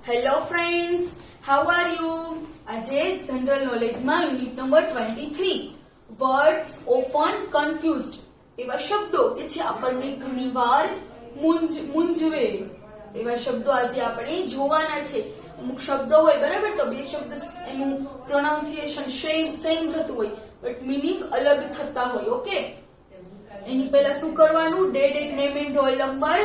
Hello friends, how are you? આજે general નોલેજમાં unit number 23 words often confused એવા શબ્દો કે જે આપણને ઘણીવાર મૂંઝવે એવા શબ્દો આજે આપણે જોવાના છે. અમુક શબ્દો હોય બરાબર, તો બે શબ્દ એનું પ્રોનાઉન્સિએશન સેમ થતું હોય બટ મીનિંગ અલગ થતા હોય. ઓકે, એની પહેલા શું કરવાનું? Date, name and roll number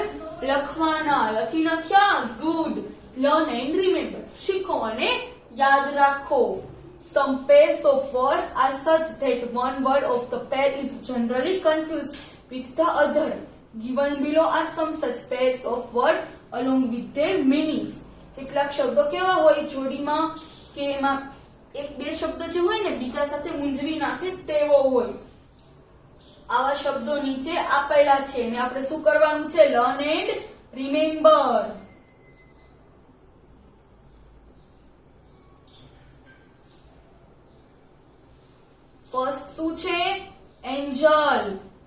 લખવાના. લખી નાખ્યા? ગુડ. લર્ન એન્ડ રિમેમ્બર, શીખો અને યાદ રાખો. Some pairs of words are such that one word of the pair is generally confused with the other. Given below are some such pairs of words along with their meanings. કેટલાક શબ્દો કેવા હોય જોડીમાં કે એમાં એક બે શબ્દ જે હોય ને બીજા સાથે મૂંઝવી નાખે તેવો હોય. આવા શબ્દો નીચે આપેલા છે અને આપણે શું કરવાનું છે? Learn and remember. ફર્સ્ટ શું છે? એન્જલ.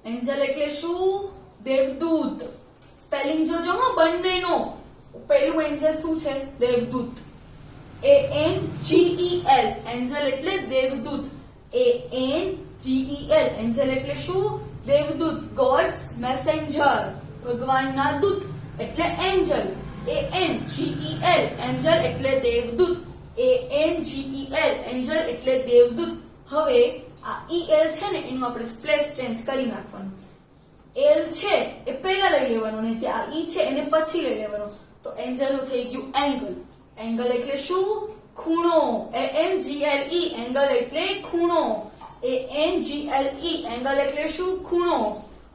એન્જલ એટલે શું? દેવદૂત. સ્પેલિંગ જોજો હો બંનેનો. પહેલું એન્જલ શું છે? દેવદૂત. ANGEL. એન્જલ એટલે દેવદૂત. ANGEL. એન્જલ એટલે શું? દેવદૂત. God's messenger. ભગવાનના દૂત એટલે એન્જલ. ANGEL. એન્જલ એટલે દેવદૂત. ANGEL. એન્જલ એટલે દેવદૂત. હવે આ EL છે ને એનું આપણે પ્લેસ ચેન્જ કરી નાખવાનું. L છે એ પહેલા લઈ લેવાનું ને જે આ E છે એને પછી લઈ લેવાનું. તો એન્જલ નું થઈ ગયું એંગલ. એંગલ એટલે શું? ખૂણો. ANGLE. એંગલ એટલે ખૂણો. ANGLE. એંગલ એટલે શું? ખૂણો.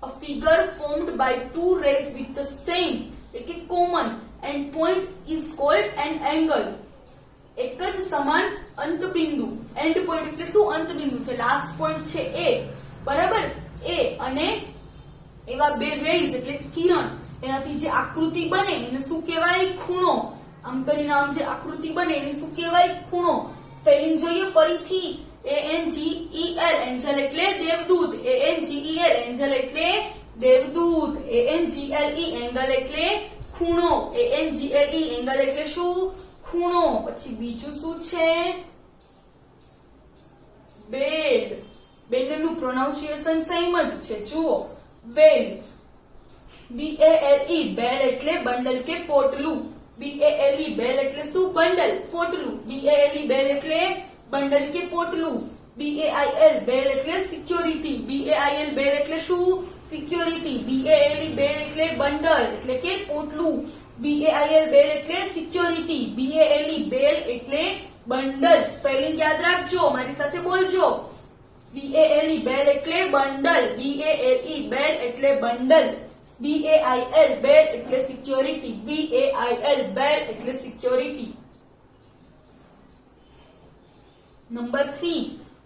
A figure formed by two rays with the same એટલે common end point is called an angle. એક જ સમાન અંતબિંદુ. એન્ડ પોઈન્ટ એટલે શું? અંતબિંદુ છે. લાસ્ટ પોઈન્ટ છે એ, બરાબર? એ અને એવા બે રેઝ એટલે કિરણ એનાથી જે આકૃતિ બને એને શું કહેવાય? ખૂણો. આમ કરીને આમ જે આકૃતિ બને એને શું કહેવાય? ખૂણો. સ્પેલિંગ જોઈએ ફરીથી. ANGEL. એન્જલ એટલે દેવદૂત. ANGEL. એન્જલ એટલે દેવદૂત. ANGLE. એંગલ એટલે ખૂણો. ANGLE. એંગલ એટલે શું? ખૂણો. પછી બીજું શું છે? બેડ. બેડનું પ્રોનાઉન્સિએશન સેમ જ છે. જુઓ, બેલ. BALE. બેલ એટલે બંડલ કે પોટલું. BALE. બેલ એટલે શું? બંડલ, પોટલું. BALE. બેલ એટલે બંડલ કે પોટલું. BAIL. બેલ એટલે સિક્યોરિટી. BAIL. બેલ એટલે શું? સિક્યોરિટી. BALE. બેલ એટલે બંડલ એટલે કે પોટલું. BAIL. બેલ એટલે સિક્યોરિટી. BALE. બેલ એટલે બંડલ. સ્પેલિંગ યાદ રાખજો, મારી સાથે બોલજો. BALE. બેલ એટલે બંડલ. BALE. બેલ એટલે બંડલ. BAIL. બેલ એટલે સિક્યોરિટી. BAIL. બેલ એટલે સિક્યોરિટી. નંબર 3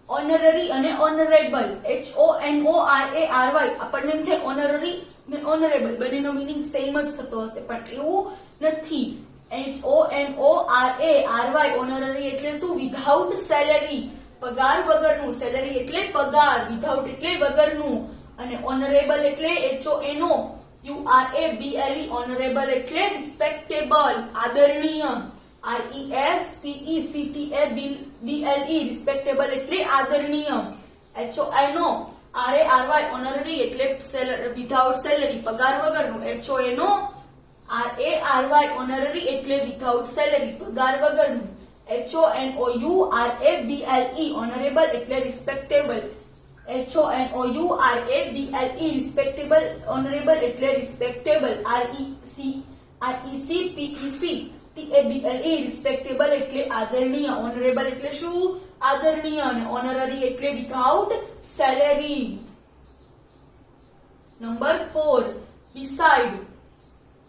ઓનરરી અને ઓનરેબલ. HONORARY. આપણને એમ થાય ઓનરરી ને ઓનરેબલ બંનેનો મીનિંગ સેમ જ થતો હશે, પણ એવું નથી. HONORARY. ઓનરરી એટલે શું? વિધાઉટ સેલેરી, પગાર વગરનું. સેલેરી એટલે પગાર, વિધાઉટ એટલે વગરનું. અને ઓનરેબલ એટલે HONOURABLE. ઓનરેબલ એટલે રિસ્પેક્ટેબલ, આદરણીય. RESPECTABLE. રિસ્પેક્ટેબલ એટલે આદરણીય. HONORARY. ઓનરરી એટલે વિધાઉટ સેલેરી, પગાર વગરનું. HONORARY. ઓનરરી એટલે વિધાઉટ સેલેરી, પગાર વગરનું. HONOURABLE. ઓનરેબલ એટલે રિસ્પેક્ટેબલ. HONOURABLE. રિસ્પેક્ટેબલ. ઓનરેબલ એટલે રિસ્પેક્ટેબલ. RESPECTABLE. રિસ્પેક્ટેબલ એટલે આદરણીય. ઓનરેબલ એટલે શું? આદરણીય. અને ઓનરરી એટલે without salary. Number 4 beside.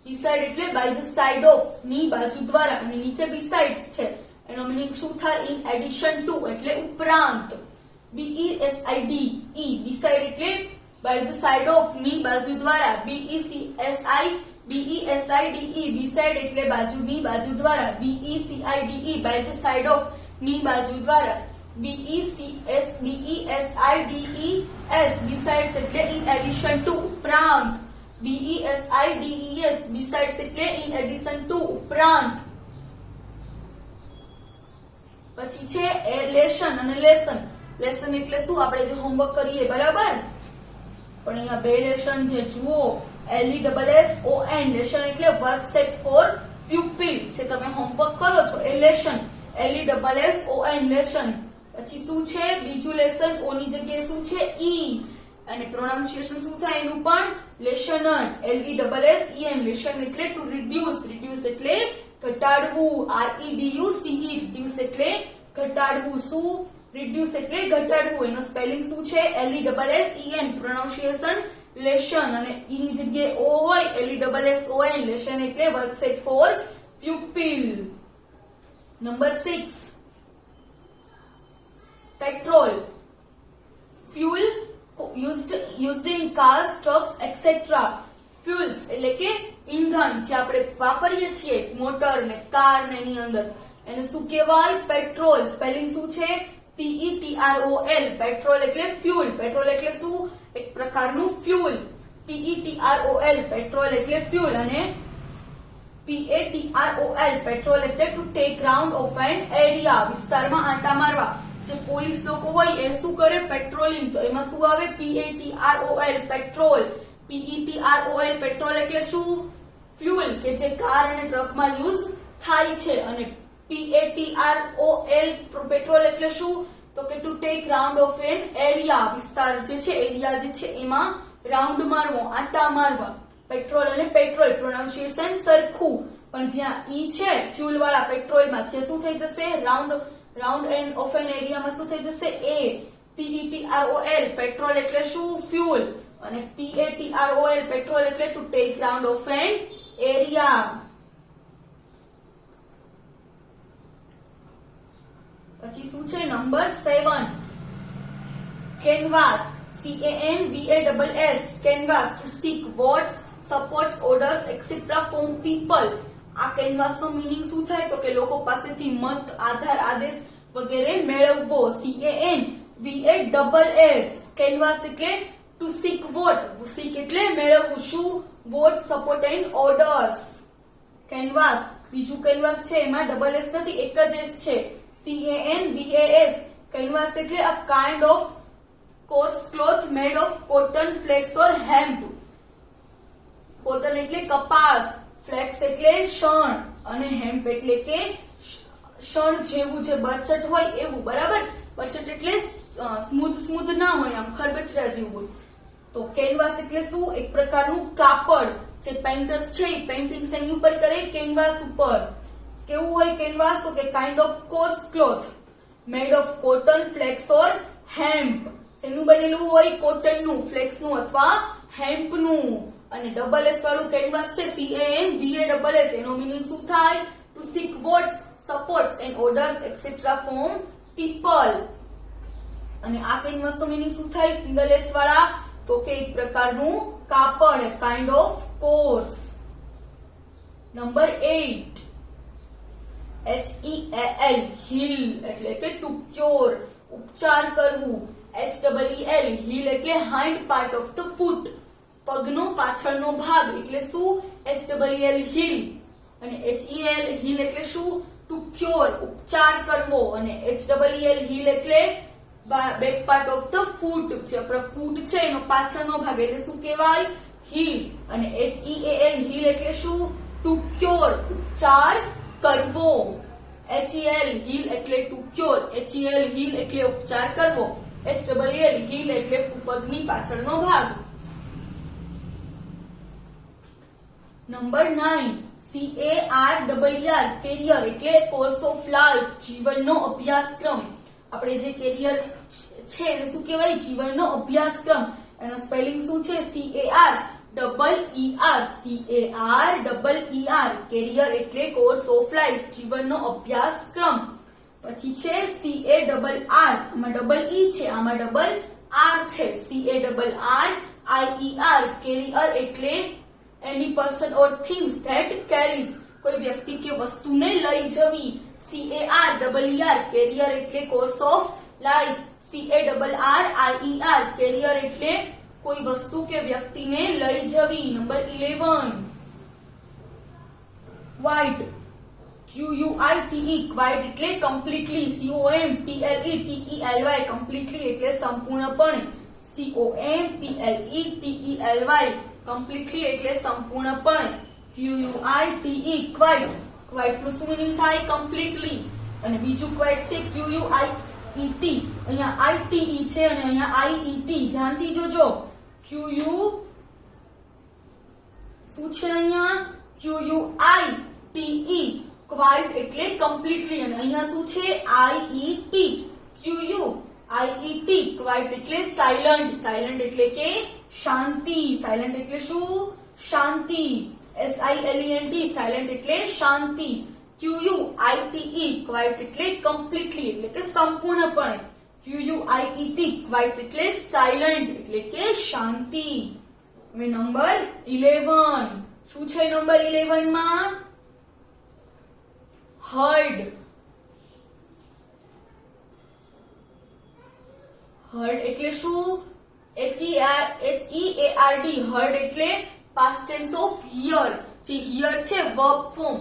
Beside એટલે બાય ધ સાઇડ ઓફ, ની બાજુ દ્વારા. અને નીચે બિસાઇડ્સ છે એનો મીનિંગ શું થાય? ઇન એડિશન ટુ એટલે ઉપરાંત. BESIDE. બિસાઇડ એટલે બાય ધ સાઇડ ઓફ, ની બાજુ દ્વારા. BESIDE. બિસાઇડ એટલે બાજુની, બાજુ દ્વારા. BESIDE. By the side of, ની બાજુ દ્વારા. BESIDES. બિસાઇડ્સ એટલે ઇન એડિશન ટુ ઉપરાંત. BESIDES. besides એટલે in addition to ઉપરાંત. પછી છે લેશન અને લેસન. લેસન એટલે શું? આપણે જે હોમવર્ક કરીએ, બરાબર? પણ અહીંયા બે લેશન છે, જુઓ. LESSON લેશન એટલે વર્ક સેટ ફોર પ્યુપિલ. જે તમે હોમવર્ક કરો છો એ લેશન. LESSON lesson. પછી શું છે બીજું લેસન? ઓ ની જગ્યાએ શું છે? ઈ. અને પ્રોનાઉન્સિએશન શું થાય એનું? પણ લેશન જ. LESSEN લેશન એટલે ટુ રિડ્યુસ. રિડ્યુસ એટલે ઘટાડવું. REDUCE રિડ્યુસ એટલે ઘટાડવું. શું? રિડ્યુસ એટલે ઘટાડવું. એનો સ્પેલિંગ શું છે? LESSEN pronunciation lesson. અને ઈ ની જગ્યાએ ઓ હોય LESSON લેશન એટલે work set for pupil. Number 6 petrol. Fuel used in cars, trucks, etc. fuels એટલે કે ઈંધણ જે આપણે વાપરીએ છીએ મોટર ને કાર ને એની અંદર, એને શું કહેવાય? પેટ્રોલ. સ્પેલિંગ શું છે? PETROL. પેટ્રોલ એટલે ફ્યુલ. પેટ્રોલ એટલે શું? એક પ્રકારનું ફ્યુલ. PETROL પેટ્રોલ એટલે ફ્યુલ. અને PATROL પેટ્રોલ એટલે to take round of an area. વિસ્તારમાં આંટા મારવા. જે પોલીસ લોકો હોય એ શું કરે? પેટ્રોલિંગ. તો એમાં શું આવે? PATROL petrol. PETROL પેટ્રોલ એટલે શું? ફ્યુલ કે જે કાર અને ટ્રકમાં યુઝ થાય છે. અને PATROL પેટ્રોલ એટલે શું? તો કે to take round of an area. વિસ્તાર જે છે, એરિયા જે છે એમાં રાઉન્ડ મારવો, આંટા મારવા. પેટ્રોલ અને પેટ્રોલ પ્રોનાઉન્સિએશન સરખું, પણ જ્યાં ઈ છે ફ્યુલ વાળા પેટ્રોલમાં ત્યાં શું થઈ જશે? રાઉન્ડ એન્ડ ઓફ એન એરિયામાં શું થઈ જશે? એ. PETROL પેટ્રોલ એટલે શું? ફ્યુલ. અને PATROL પેટ્રોલ એટલે to take round of an area. પછી શું છે? Number 7 canvas. CANVASS canvass. To seek votes, supports, orders etcetera from people. આ કેનવાસ નો મીનિંગ શું થાય? તો કે લોકો પાસેથી મત, આધાર, આદેશ વગેરે મેળવવો. CANVASS કેનવાસ એટલે ટુ સીક વોટ. સીક એટલે મેળવવું. શું? Vote, support and orders. Canvas. બીજું કેનવાસ છે એમાં ડબલ એસ નથી, એક જ એસ છે. CANVAS કેનવાસ એટલે a kind of coarse cloth made of cotton, flax or hemp. Cotton એટલે કપાસ, ફ્લેક્સ એટલે શણ, અને હેમ્પ એટલે કે શણ જેવું જે બરછટ હોય એવું. બરાબર? બરછટ એટલે સ્મૂથ ના હોય, આમ ખરબચડા જેવું હોય. તો કેનવાસ એટલે શું? એક પ્રકારનું કાપડ. જે પેઇન્ટર્સ છે એ પેઇન્ટિંગ શેની ઉપર કરે? કેનવાસ ઉપર. કેવું હોય કેનવાસ? તો કે kind of coarse cloth made of cotton, flax or hemp. શેનું બનેલું હોય? કોટનનું, ફ્લેક્સનું અથવા હેમ્પનું. અને ડબલ એસ વાળું કેનવાસ છે CANVASS એનો મીનિંગ શું થાય? To seek votes, supports and orders etcetera from people. અને આ કેનવાસ નો મીનિંગ શું થાય? સિંગલ એસ વાળા? તો કે એક પ્રકારનું કાપડ, kind of coarse. Number 8 HEAL heal એટલે કે ટુ ક્યોર, ઉપચાર કરવું. HEEL હીલ એટલે hind part of the foot. પગનો પાછળનો ભાગ એટલે શું? HEEL heel. અને HEL હીલ એટલે શું? ટુ ક્યોર, ઉપચાર કરવો. અને HEEL હીલ એટલે back part of the foot. જે આપણો ફૂટ છે એનો પાછળનો ભાગ એટલે શું કહેવાય? હીલ. અને HEAL હીલ એટલે શું? ટુ ક્યોર, ઉપચાર કરવો. HEL હીલ એટલે ટુ ક્યોર, HEL હીલ એટલે ઉપચાર કરવો, HEEL હીલ એટલે પગની પાછળનો ભાગ. નંબર 9 CARER કેરિયર એટલે કોર્સ ઓફ લાઈફ, જીવનનો અભ્યાસક્રમ. આપણે જે કેરિયર છે એને શું કહેવાય? જીવનનો અભ્યાસક્રમ. એનો સ્પેલિંગ શું છે? CARER. કેરિયર એટલે કોર્સ ઓફ લાઈફ, જીવનનો અભ્યાસક્રમ. પછી છે CARR. આમાં ડબલ ઈ છે, આમાં ડબલ આર છે. CARRIER કેરિયર એટલે any person or things that carries. કોઈ વ્યક્તિ કે વસ્તુને લઈ જવી. CARER કેરિયર એટલે course of life. CARRIER carrier એટલે કોઈ વસ્તુ કે વ્યક્તિને લઈ જવી. Number 11 white. QUITE ક્વાઇટ એટલે કમ્પ્લીટલી, COMPLETELY કમ્પ્લીટલી એટલે સંપૂર્ણપણે, COMPLETELY કમ્પ્લીટલી એટલે સંપૂર્ણપણે, QUITE ક્વાઇટ, ક્વાઇટ નું શું મીનિંગ થાય? કમ્પ્લીટલી. અને બીજું ક્વાઇટ છે QUIET, અહીંયા ITE છે અને અહીંયા IET, ધ્યાનથી જોજો. QU શું છે અહીંયા? QUITE ક્વાઇટ એટલે કમ્પ્લીટલી અને અહીંયા શું છે? IET. QUIET ક્વાઇટ એટલે સાયલન્ટ, સાયલન્ટ એટલે કે શાંતિ, સાયલન્ટ એટલે શું? શાંતિ. SILENT સાયલન્ટ એટલે શાંતિ. QUITE ક્વાઇટ એટલે કમ્પ્લીટલી એટલે કે સંપૂર્ણપણે. QUIET ક્વાઇટ એટલે સાયલન્ટ એટલે કે શાંતિ. હવે નંબર 11 શું છે? નંબર 11 માં હર્ડ. હર્ડ એટલે શું? HEARD હર્ડ એટલે પાસ્ટ ટેન્સ ઓફ હિયર. જે હિયર છે વર્બ ફોર્મ,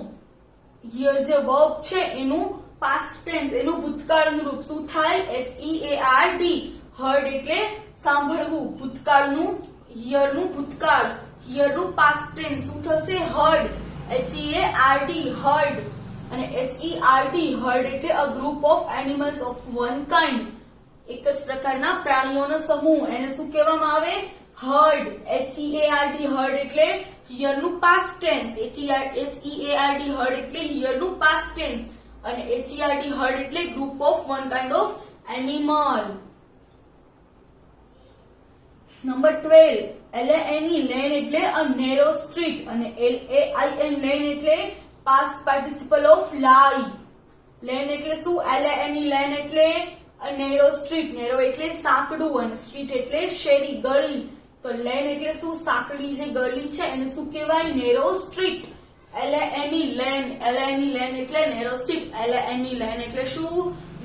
હિયર જે વર્બ છે એનું પાસ્ટ ટેન્સ, એનું ભૂતકાળનું રૂપ શું થાય? HEARD. હર્ડ એટલે સાંભળવું, ભૂતકાળનું, હિયરનું ભૂતકાળ, હિયરનું પાસ્ટ ટેન્સ શું થશે? હર્ડ. HEARD heard. અને HERD હર્ડ એટલે a group of animals of one kind, એક જ પ્રકારના પ્રાણીઓનો સમૂહ, એને શું કહેવામાં આવે? હર્ડ. HEARD હર્ડ એટલે હિયરનું પાસ્ટ ટેન્સ, HEARD હર્ડ એટલે હિયરનું પાસ્ટ ટેન્સ અને HERD હર્ડ એટલે group of one kind of animal. Number 12 LANE lane એટલે અ નેરો સ્ટ્રીટ અને LAIN લેન એટલે past participle of lie. Lane એટલે શું? LANE લેન એટલે અ નેરો સ્ટ્રીટ, નેરો એટલે સાંકડું અને સ્ટ્રીટ એટલે શેરી, ગળી. તો લેન એટલે શું? સાંકડી જે ગળી છે એને શું કહેવાય? Narrow street. LANE lane, LANE lane એટલે નેરો સ્ટ્રીટ, LANE લેન એટલે શું?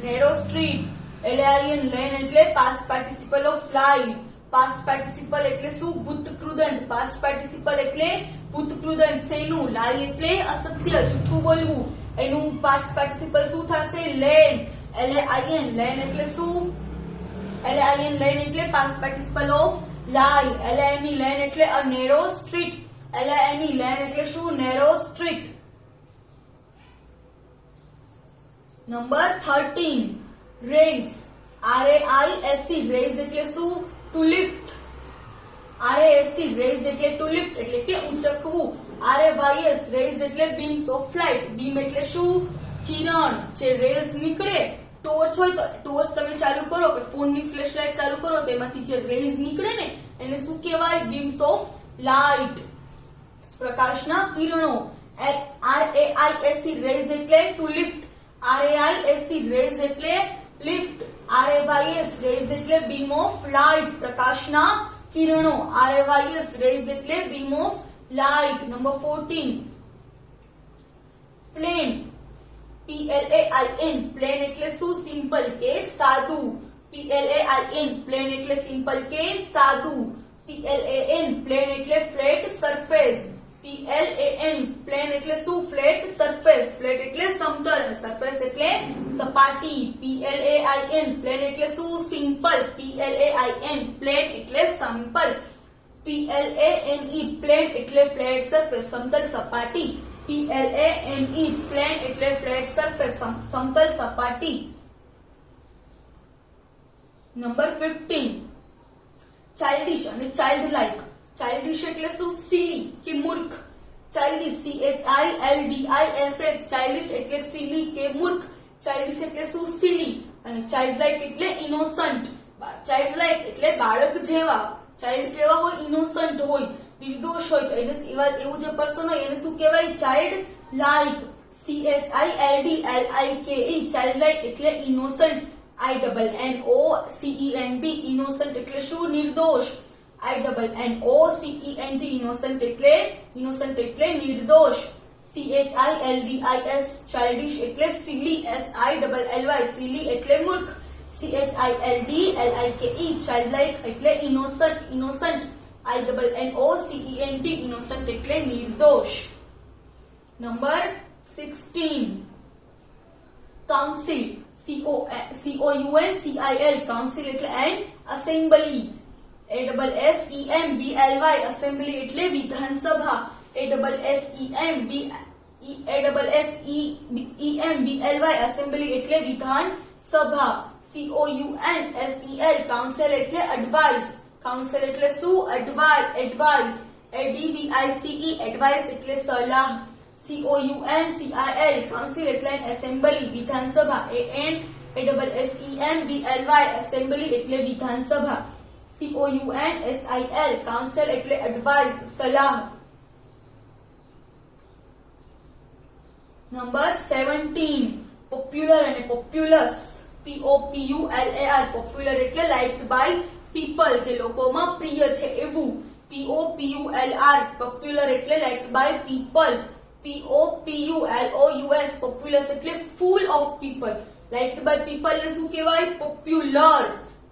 Narrow street. LAIN લેન એટલે past participle of lie. Past participle એટલે શું? ભૂતકૃદંત. પાસ્ટ પાર્ટિસિપલ એટલે ભૂતકૃદંત શેનું? લાઈ એટલે અસત્ય, જૂઠું બોલવું, એનું પાસ્ટ પાર્ટિસિપલ શું થશે? લેન. LAIN લેન એટલે શું? LAIN લેન એટલે past participle of lie. LANE lane એટલે a narrow street. LANE lane એટલે શું? Narrow street. Number 13 raise. RAISE raise એટલે શું? To lift. RASE રેઝ એટલે ટુ લિફ્ટ એટલે કે ઊંચકવું. RAYS રેઝ એટલે બીમ્સ ઓફ લાઇટ. બીમ એટલે શું? કિરણ. જે રેઝ નીકળે, ટોર્ચ હોય તો ટોર્ચ તમે ચાલુ કરો કે ફોનની ફ્લેશ લાઇટ ચાલુ કરો તો એમાંથી જે રેઝ નીકળે ને એને શું કહેવાય? બીમ્સ ઓફ લાઇટ, પ્રકાશના કિરણો. RAISE રેઝ એટલે ટુ લિફ્ટ. RAISE રેઝ એટલે લિફ્ટ. RAYS રેઝ એટલે બીમ ઓફ લાઇટ, પ્રકાશના કિરણો. RAYS રેઝ એટલે beam of light. Number 14 plane. PLAIN plane એટલે શું? સિમ્પલ કે સાદું. PLAIN પ્લેન એટલે સિમ્પલ કે સાદું. PLAN પ્લેન એટલે ફ્લેટ સરફેસ. PLAN પ્લેન એટલે શું? Flat surface. ફ્લેટ એટલે સમતલ, સરફેસ એટલે સપાટી. PLAIN પ્લેન એટલે શું? સિમ્પલ. PLAIN પ્લેન એટલે સિમ્પલ. PLANE પ્લેન એટલે ફ્લેટ સરફેસ, સમતલ સપાટી. PLANE પ્લેન એટલે ફ્લેટ સરફેસ, સમતલ સપાટી. નંબર 15 ચાઇલ્ડિશ અને ચાઇલ્ડ લાઇક. ચાઇલ્ડિશ એટલે શું? સિલી કે મૂર્ખ. ચાઇલ્ડિશ CHILDISH ચાઇલ્ડિશ એટલે સિલી કે મૂર્ખ. ચાઇલ્ડિશ એટલે શું? સિલી. અને ચાઇલ્ડ લાઇક એટલે ઇનોસન્ટ. ચાઇલ્ડ લાઇક એટલે બાળક જેવા. ચાઇલ્ડ કેવા હોય? ઇનોસન્ટ હોય, નિર્દોષ હોય. તો એને એવું જે પર્સન હોય એને શું કહેવાય? Child like. CHILDLIKE child like એટલે ઇનોસન્ટ. INNOCENT ઇનોસન્ટ એટલે શું? નિર્દોષ. INNOCENT ઇનોસન્ટ એટલે નિર્દોષ. CHILDIS ચાઇલ્ડિશ એટલે સિલી. SILLY સિલી એટલે મૂર્ખ. CHILDLIKE ચાઇલ્ડ લાઇક એટલે ઇનોસન્ટ. INNOCENT ઇનોસન્ટ એટલે નિર્દોષ. નંબર 16. Council, COUNCIL, council એટલે an assembly. ASSEMBLY, assembly એટલે વિધાનસભા. ASSEMBLY, assembly એટલે વિધાનસભા. COUNSEL, council એટલે advice. council એટલે શું? advice. ADVICE, advice એટલે સલાહ. COUNCIL, council એટલે assembly, વિધાનસભા. ANSSEMBLY, assembly એટલે વિધાનસભા. COUNSIL, council એટલે advice, સલાહ. નંબર 17, popular અને populous. POPULAR, popular એટલે liked by people, જે લોકોમાં પ્રિય છે એવું. POPULR, popular એટલે liked by people. POPULOUS, populous એટલે full of people. liked by people ને શું કહેવાય? popular.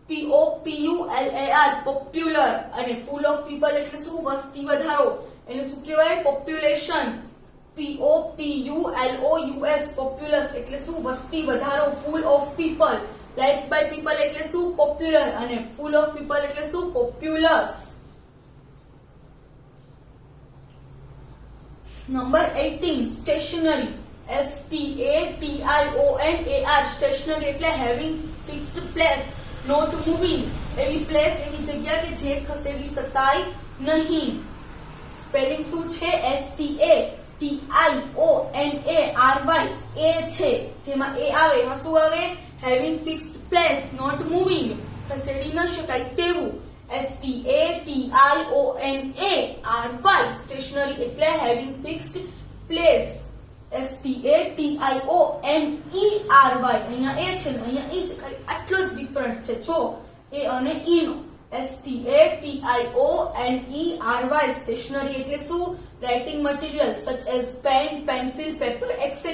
POPULAR, popular. અને full of people એટલે શું? વસ્તી વધારો. એને શું કહેવાય? population. POPULOUS, populous એટલે શું? વસ્તી વધારો. full of people. liked by people એટલે શું? popular. અને full of people એટલે શું? populous. Number 18, stationary. STATIONAR, stationary એટલે having fixed place, not moving. એવી place, એવી જગ્યા કે જે ખસેડી શકાય નહીં. સ્પેલિંગ શું છે? STATIONARY, એ છે જેમાં એ આવે એમાં શું આવે? having fixed place, not moving, ખસેડી ન શકાય તેવું. STATIONARY, stationary એટલે having fixed place. STATIONERY, અહીંયા એ છે ને અહીંયા ઈ છે, ખાલી આટલો જ ડિફરન્ટ છે. જો એ અને ઈ નો. STATIONERY, stationery એટલે શું? writing material such as pen, pencil, paper, etc.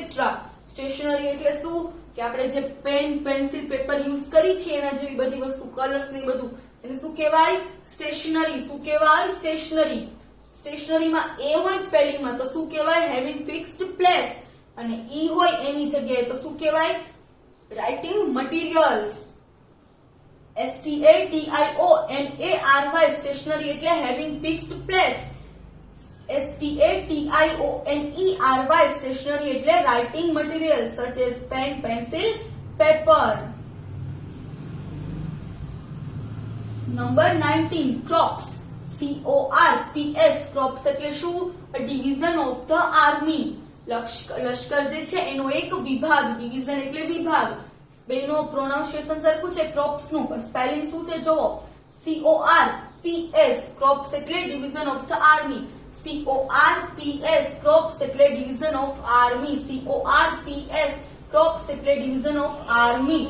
stationery એટલે શું? કે આપણે જે પેન, પેન્સિલ, પેપર યુઝ કરી છે એના જેવી બધી વસ્તુ, કલર્સ ને બધું, એને શું કહેવાય? સ્ટેશનરી. શું કહેવાય? સ્ટેશનરી. સ્ટેશનરીમાં એ હોય સ્પેલિંગમાં તો શું કહેવાય? having fixed place. અને ઈ હોય એની જગ્યાએ તો શું કહેવાય? writing materials. STATIONARY, stationery એટલે having fixed place. STATIONERY, stationery એટલે writing materials such as pen, pencil, paper. Number 19, crops. CORPS, crops એટલે શું? a division of the army. લશ્કર જે છે એનો એક વિભાગ. division એટલે વિભાગ. બેનો પ્રોનાઉન્સિએશન સરખું છે crops નું, પણ સ્પેલિંગ શું છે જોવો. CORPS, crops એટલે division of the army. CORPS, crops એટલે division of army. CORPS, crops એટલે division of army.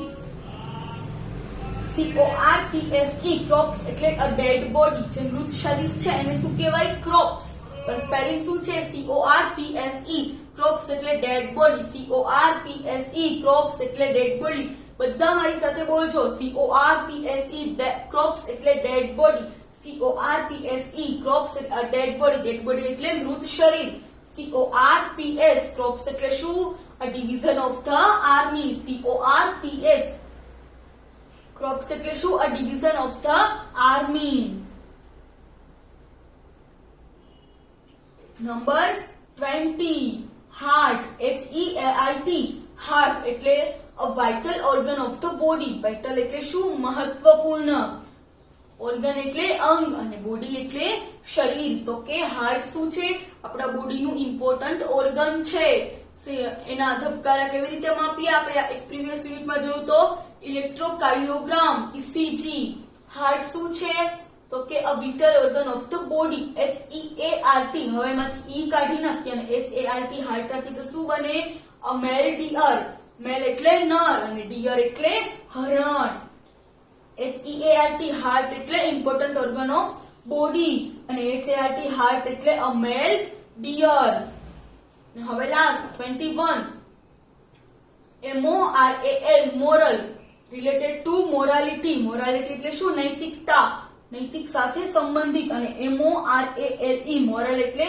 CORPSE, crops એટલે a dead body, જે મૃત શરીર છે એને શું કહેવાય? crops. પણ સ્પેલિંગ શું છે? CORPSE, crops એટલે dead body. CORPSE, crops એટલે dead body. બધા મારી સાથે બોલજો. CORPSE, crops એટલે dead body. CORPSE, crops a dead body. dead body એટલે મૃત શરીર. CORPS, crops એટલે શું? a division of the army. CORPS, crops એટલે શું? a division of the army. Number 20, heart. HEART, heart એટલે a vital organ of the body. vital એટલે શું? મહત્વપૂર્ણ. organ એટલે અંગ અને body એટલે શરીર. તો કે heart શું છે? આપણા બોડીનું ઇમ્પોર્ટન્ટ organ છે. એના ધબકારા કેવી રીતે માપીએ? આપણે એક પ્રીવિયસ યુનિટમાં જોયું તો ઇલેક્ટ્રોકાર્ડિયોગ્રામ, ECG. હાર્ટ શું છે? તો કે a vital organ of the body. HEART. હવે એમાંથી E કાઢી નાખીએ અને HART, હાર્ટ રાખી તો શું બને? a male deer. male એટલે નર અને deer એટલે હરણ. HEART, હાર્ટ એટલે ઇમ્પોર્ટન્ટ ઓર્ગન ઓફ બોડી અને HART, હાર્ટ એટલે a male deer. હવે last 21, MORAL, moral, related to morality. morality એટલે શું? નૈતિકતા, નૈતિક સાથે સંબંધિત. અને MORALE, moral એટલે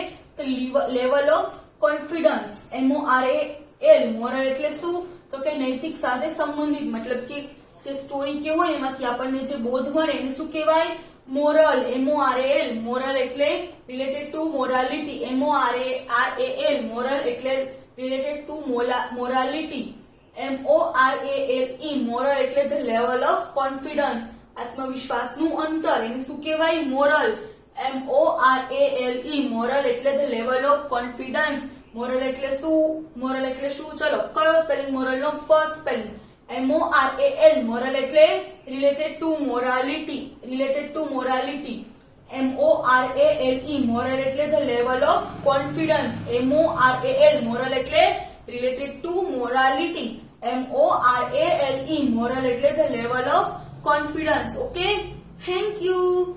level of confidence MORAL moral એટલે શું તો કે નૈતિક સાથે સંબંધિત મતલબ કે જે સ્ટોરી કે હોય એમાંથી આપણને જે બોધ મળે એને શું કહેવાય મોરલ MORAL મોરલ એટલે related to morality MORAL moral એટલે related to morality MORALE morale એટલે ધ લેવલ ઓફ કોન્ફિડન્સ આત્મવિશ્વાસનું અંતર એને શું કહેવાય મોરલ MORALE મોરલ એટલે the level of confidence morale એટલે શું ચલો કયો સ્પેલિંગ મોરલ નો ફર્સ્ટ સ્પેલિંગ MORAL મોરલ એટલે related to morality MORALE morale એટલે the level of confidence MORAL moral એટલે related to morality MORALE morale એટલે the level of confidence. Okay, thank you.